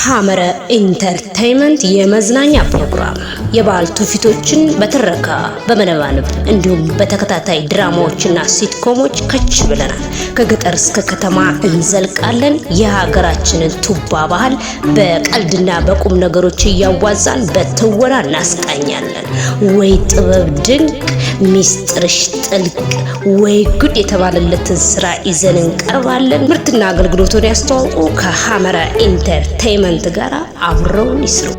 ሐመረ ኢንተርቴይንመንት የመዝናኛ ፕሮግራም የባህል ትውፊቶችን በትረካ በመነባነብ እንዲሁም በተከታታይ ድራማዎችና ሲትኮሞች ከች ብለናል። ከገጠር እስከ ከተማ እንዘልቃለን። የሀገራችንን ቱባ ባህል በቀልድና በቁም ነገሮች እያዋዛን በትወና እናስቃኛለን። ወይ ጥበብ ድንቅ፣ ሚስጥርሽ ጥልቅ፣ ወይ ጉድ የተባለለትን ስራ ይዘን እንቀርባለን። ምርትና አገልግሎቱን ያስተዋውቁ። ከሐመረ ኢንተርቴይንመንት ጋር አብረውን ይስሩ።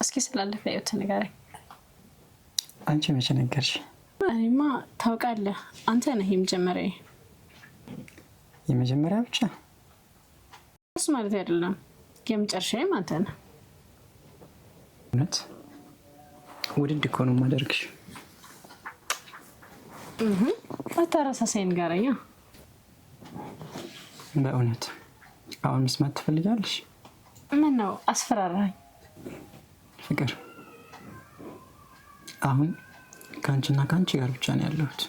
እስኪ ስላለፈ ህይወት ንገረኝ። አንቺ መቼ ነገርሽ? እኔማ ታውቃለህ፣ አንተ ነህ የመጀመሪያ ብቻ እሱ ማለት አይደለም፣ የመጨረሻዬም አንተ ነህ። እውነት ውድድ እኮ ነው የማደርግሽ። አታረሳሳይ ንገረኛ። በእውነት አሁን መስማት ትፈልጋለሽ? ምን ነው አስፈራራኝ? ፍቅር አሁን ከአንቺና ከአንቺ ጋር ብቻ ነው ያለሁት።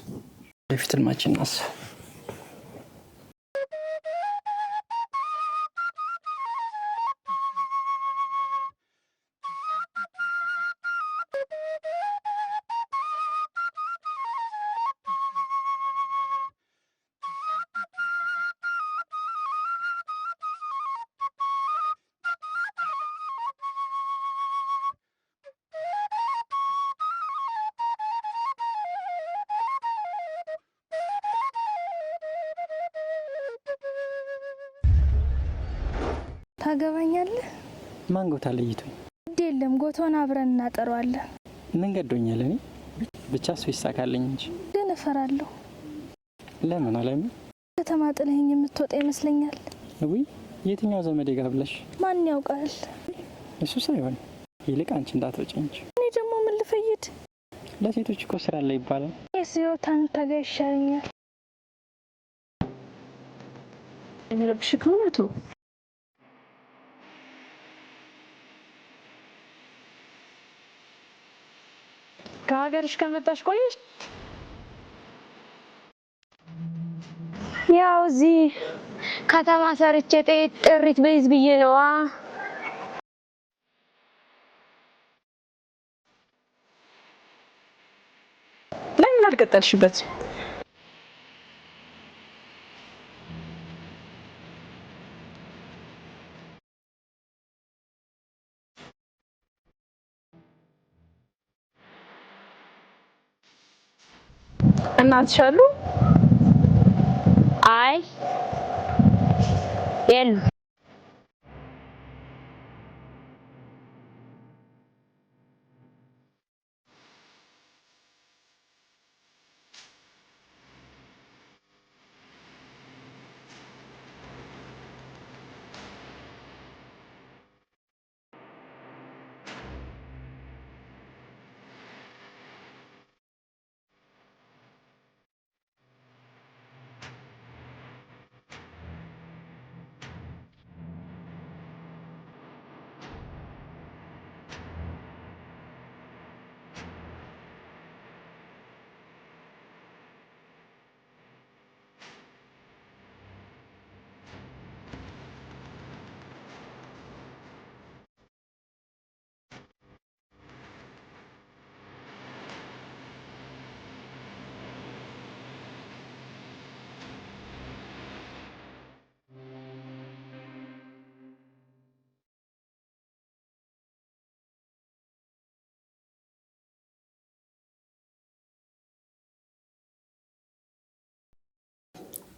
ወደፊት ህልማችን እናስብ። ታገባኛለህ? ማን ጎታ ለይቶኝ? ግድ የለም ጎቶን አብረን እናጠራዋለን። ምን ገዶኛል? እኔ ብቻ እሱ ይሳካልኝ እንጂ ግን እፈራለሁ። ለምን አለሚ? ከተማ ጥለኸኝ የምትወጣ ይመስለኛል። ውይ የትኛው ዘመዴ ጋር ብለሽ? ማን ያውቃል? እሱ ሳይሆን ይልቅ አንቺ እንዳትወጪ እንጂ። እኔ ደግሞ ምን ልፈይድ? ለሴቶች እኮ ስራ አለ ይባላል። የሲዮት አንተ ጋር ይሻለኛል። እኔ ለብሽ ከሆነቱ ከሀገርሽ ከመጣሽ ቆየሽ? ያው እዚህ ከተማ ሰርቼ ጥሪት በይዝ ብዬ ነዋ። ለምን አልቀጠልሽበት? እናትሽ አሉ? አይ የሉ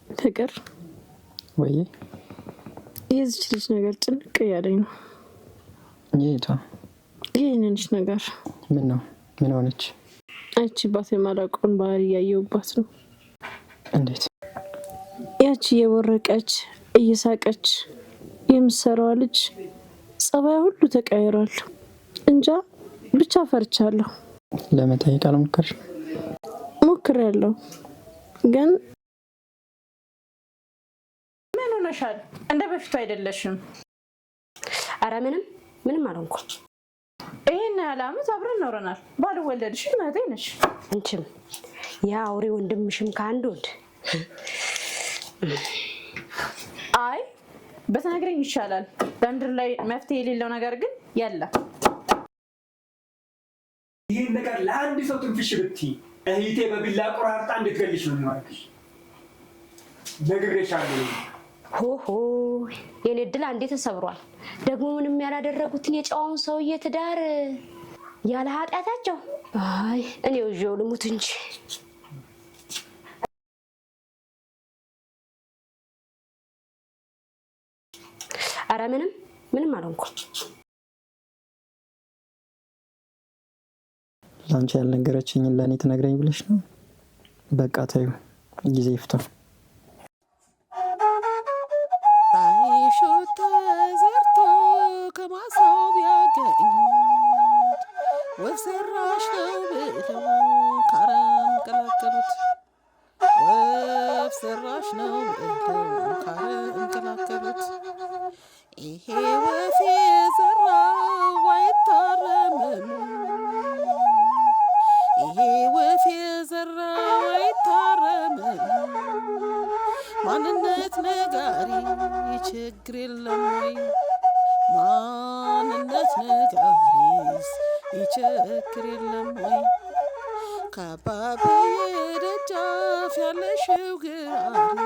ፍቅር ወይ የዚች ልጅ ነገር ጭንቅ ያለኝ ነው። የቷ? ይህንንሽ ነገር ምን ነው? ምን ሆነች? አይቺባት የማላውቀውን ባህሪ እያየሁባት ነው። እንዴት? ያቺ የወረቀች እየሳቀች የምትሰራዋ ልጅ ጸባይ ሁሉ ተቀይሯል። እንጃ ብቻ ፈርቻለሁ። ለመጠየቅ አልሞከርሽ? ሞክሬያለሁ ግን ምን ሆነሻል? እንደ በፊቱ አይደለሽም። አረ ምንም አልሆንኩም። ይሄን ያህል ዓመት አብረን ኖረናል። ባልወለድሽ እህቴ ነሽ። አንቺም ያ አውሬ ወንድምሽም ከአንድ ወንድ አይ በተነግረኝ ይሻላል። በምድር ላይ መፍትሄ የሌለው ነገር ግን የለም። ይህን ነገር ለአንድ ሰው ትንፍሽ ብትይ እህቴ በቢላ ቆራርጣ እንድትገልሽ ነው የሚሆነሽ። ነግሬሻለሁ። ሆሆ የኔ እድል አንዴ ተሰብሯል። ደግሞ ምንም ያላደረጉትን የጨዋውን ሰውዬ ትዳር ያለ ኃጢአታቸው። አይ እኔው ይዤው ልሙት እንጂ። አረ ምንም አልሆንኩም። ላንቺ ያልነገረችኝን ለእኔ ትነግረኝ ብለሽ ነው? በቃ ተይው፣ ጊዜ ይፍታ። ተዘርቶ ከማሳው ቢያገኙት ወፍ ሰራሽ ነው ብለው ካረም ቀላቀሉት። ወፍ ሰራሽ ነው ብለው ካረም ቀላቀሉት። ይሄ ወፍ የዘራው አይታረምም። ይሄ ወፍ የዘራው አይታረምም። ማንነት ነጋሪ ችግር የለም ወይ? ማንነት ነጋሪስ ችግር የለም ወይ? ከአባብዬ ደጃፍ ያለሽው ግራሪ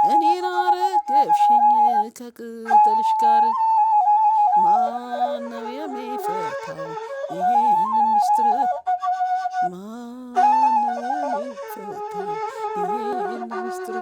እኔን አረገብሽኝ ከቅጠልሽ ጋር። ማነው የሚፈታው ይሄንን ሚስጥር? ማነው የሚፈታው ይሄንን ሚስጥር?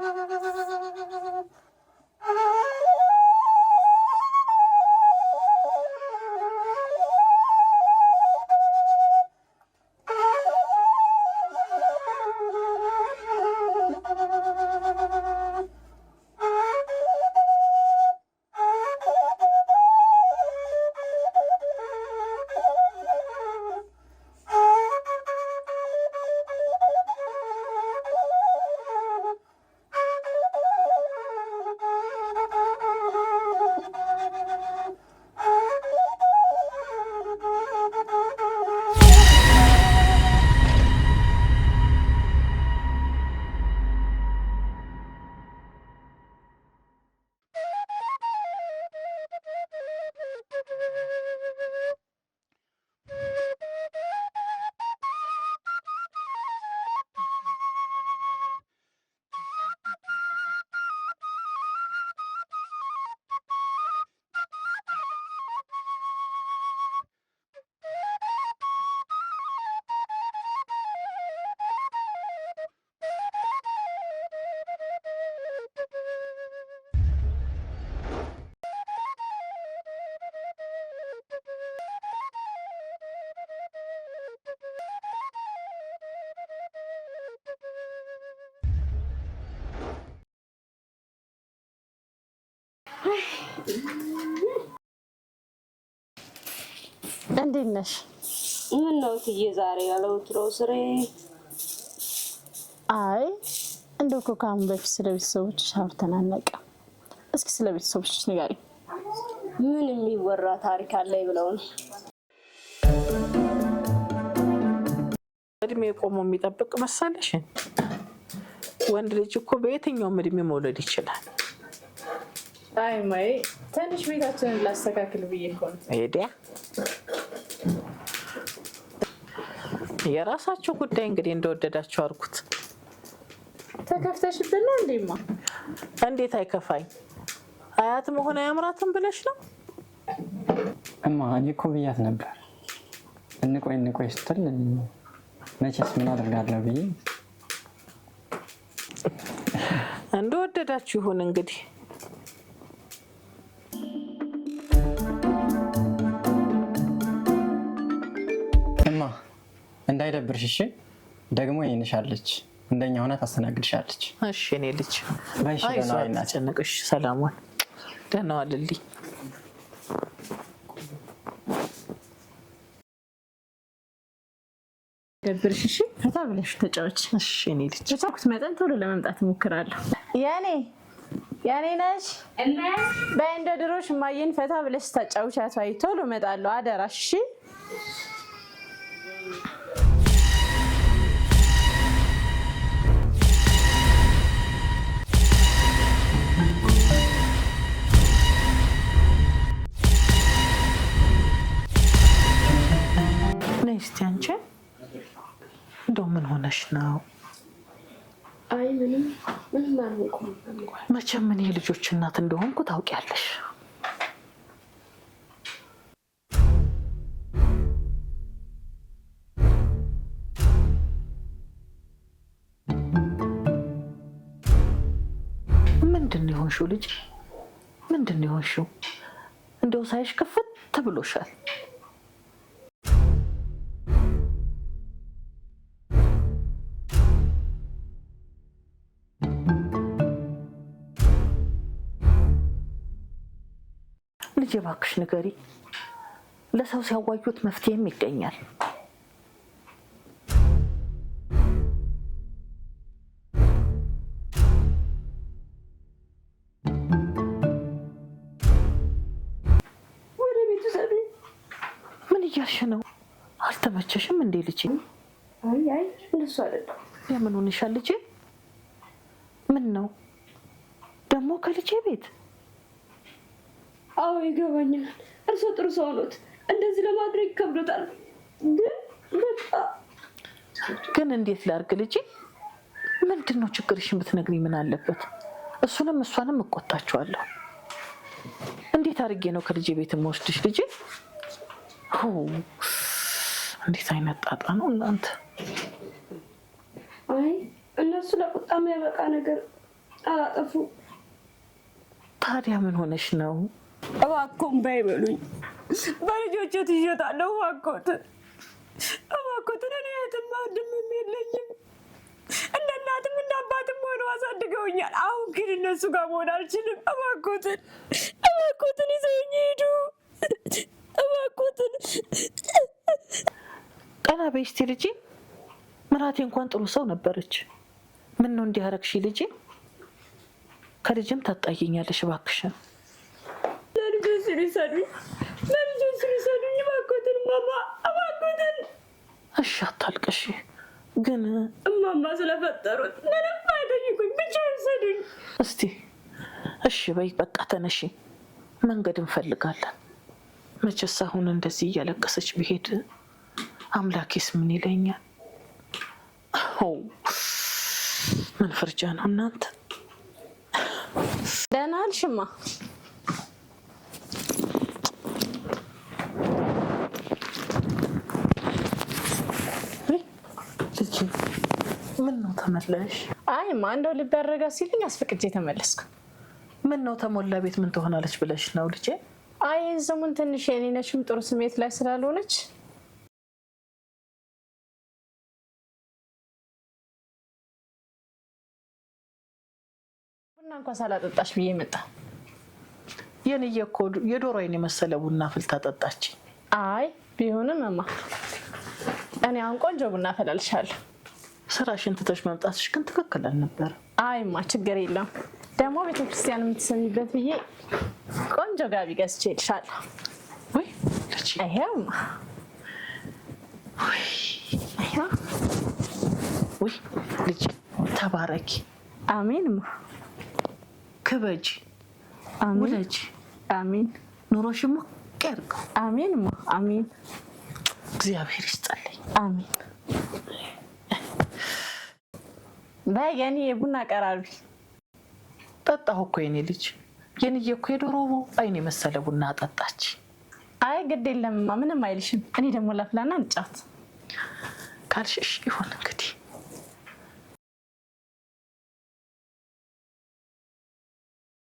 እንዴት ነሽ? ምን ነው ትዬ ዛሬ ያለው ትሮ ስሬ? አይ እንደው እኮ ከአሁን በፊት ስለ ቤተሰቦችሽ አውርተን አናውቅም። እስኪ ስለ ቤተሰቦችሽ ንገሪኝ። ምን የሚወራ ታሪክ አለ ብለው ነው? እድሜ ቆሞ የሚጠብቅ መሰለሽ? ወንድ ልጅ እኮ በየትኛውም እድሜ መውለድ ይችላል። አይ ማይ ትንሽ ቤታችንን ላስተካክል ብዬ እኮ ነው። ሄዲያ የራሳችሁ ጉዳይ እንግዲህ እንደወደዳችሁ አድርጉት። ተከፍተሽብና እንዴማ? እንዴት አይከፋኝ? አያት መሆን አያምራትም ብለሽ ነው? እማ እኔ እኮ ብያት ነበር እንቆይ ስትል መቼስ ምን አደርጋለሁ ብዬ እንደወደዳችሁ ይሁን እንግዲህ። እማ እንዳይደብርሽ እሺ። ደግሞ ይንሻለች እንደኛ ሆና ታስተናግድሻለች። እሺ እኔ ልጅ ባይሽ ደህና ዋይና ጨነቅሽ። ሰላሙን ደህና ዋልልኝ። ደብርሽ እሺ። ፈታ ብለሽ ተጫወች። እሺ እኔ ልጅ በቻልኩት መጠን ቶሎ ለመምጣት እሞክራለሁ። ያኔ ነሽ በይ እንደ ድሮሽ እማዬን ፈታ ብለሽ ታጫውቻት። ወይ ቶሎ እመጣለሁ አደራሽ እሺ። ነይ እስቲ አንቺ እንደው ምን ሆነሽ ነው? አይ ምንም አልሆንኩም። መቼም እኔ የልጆች እናት እንደሆንኩ ታውቂያለሽ። ምንድን ነው የሆንሽው ልጅ? ምንድን ነው የሆንሽው? እንደው ሳይሽ ክፍት ብሎሻል። ልጅ እባክሽ ንገሪ። ለሰው ሲያዋዩት መፍትሄም ይገኛል። ወደ ቤቱ ሰቢ ምን እያልሽ ነው? አልተመቸሽም እንዴ ልጄ? አይ እንደሱ አይደለም። የምን ሆነሻል ልጄ? ምን ነው ደግሞ ከልጄ ቤት? አዎ ይገባኛል። እርሶ ጥሩ ሰው ኖት። እንደዚህ ለማድረግ ይከብዶታል። ግን እንዴት ላድርግ ልጄ? ምንድን ነው ችግርሽን ብትነግሪኝ ምን አለበት? እሱንም እሷንም እቆጣቸዋለሁ። እንዴት አድርጌ ነው ከልጄ ቤት የምወስድሽ ልጄ? እንዴት አይነት ጣጣ ነው እናንተ! አይ እነሱ ለቁጣ የሚያበቃ ነገር አላጠፉ። ታዲያ ምን ሆነሽ ነው? እባክዎን ባይበሉኝ፣ በልጆቼ ትይዤታለሁ። እባክዎትን እኔ የትም ወንድምም የለኝም። እንደ እናትም እንደ አባትም ሆነው አሳድገውኛል። አሁን ግን እነሱ ጋር መሆን አልችልም። እባክዎትን ይዘውኝ ሂዱ። እባክዎትን። ቀና በይ እስቲ ልጄ። ምራቴ እንኳን ጥሩ ሰው ነበረች። ምን ነው እንዲህ አደረግሽ ልጄ? ከልጅም ታጣይኛለሽ እባክሽን። ለልጆች ስሉ ይሰዱኝ፣ እባክዎትን ማማ፣ እባክዎትን። እሺ አታልቅሽ። ግን እማማ ስለፈጠሩት ምንም አይጠይቁኝ፣ ብቻ ይውሰዱኝ። እስቲ እሺ በይ በቃ ተነሺ፣ መንገድ እንፈልጋለን። መቼስ አሁን እንደዚህ እያለቀሰች ብሄድ አምላኬስ ምን ይለኛል? ምን ፍርጃ ነው እናንተ። ደህና አልሽማ? ልጄ ምን ነው ተመለሽ? አይማ እንደው ልብ ያረጋ ሲልኝ አስፈቅጄ ተመለስኩ። ምን ነው ተሞላ ቤት ምን ትሆናለች ብለሽ ነው ልጄ? አይ ዘሙን ትንሽ የኔ ነሽም ጥሩ ስሜት ላይ ስላልሆነች ቡና እንኳን ሳላጠጣሽ ብዬ መጣ። የኔ እኮ የዶሮ አይን የመሰለ ቡና ፍልታ ጠጣች። አይ ቢሆንም እማ እኔ አሁን ቆንጆ ቡና ፈላልሻለሁ። ስራሽን ትተሽ መምጣትሽ ግን ትክክል አልነበረ። አይማ ችግር የለም። ደግሞ ቤተክርስቲያን የምትሰሚበት ብዬ ቆንጆ ጋቢ ገዝቼ እልሻለሁ። ወይ ልጄ አይሄማ ወይ ልጄ ተባረኪ። አሜን። ክበጂ፣ ውለጂ። አሜን። ኑሮሽም ቀርቀው። አሜን። አሜን። እግዚአብሔር ይስጥልኝ። አሜን። በየኔ የቡና ቀራርቢ። ጠጣሁ እኮ የኔ ልጅ። የኔዬ እኮ የዶሮ አይን የመሰለ ቡና ጠጣች። አይ ግድ የለምማ ምንም አይልሽም። እኔ ደግሞ ላፍላና እንጫት ካልሽሽ ይሁን እንግዲህ።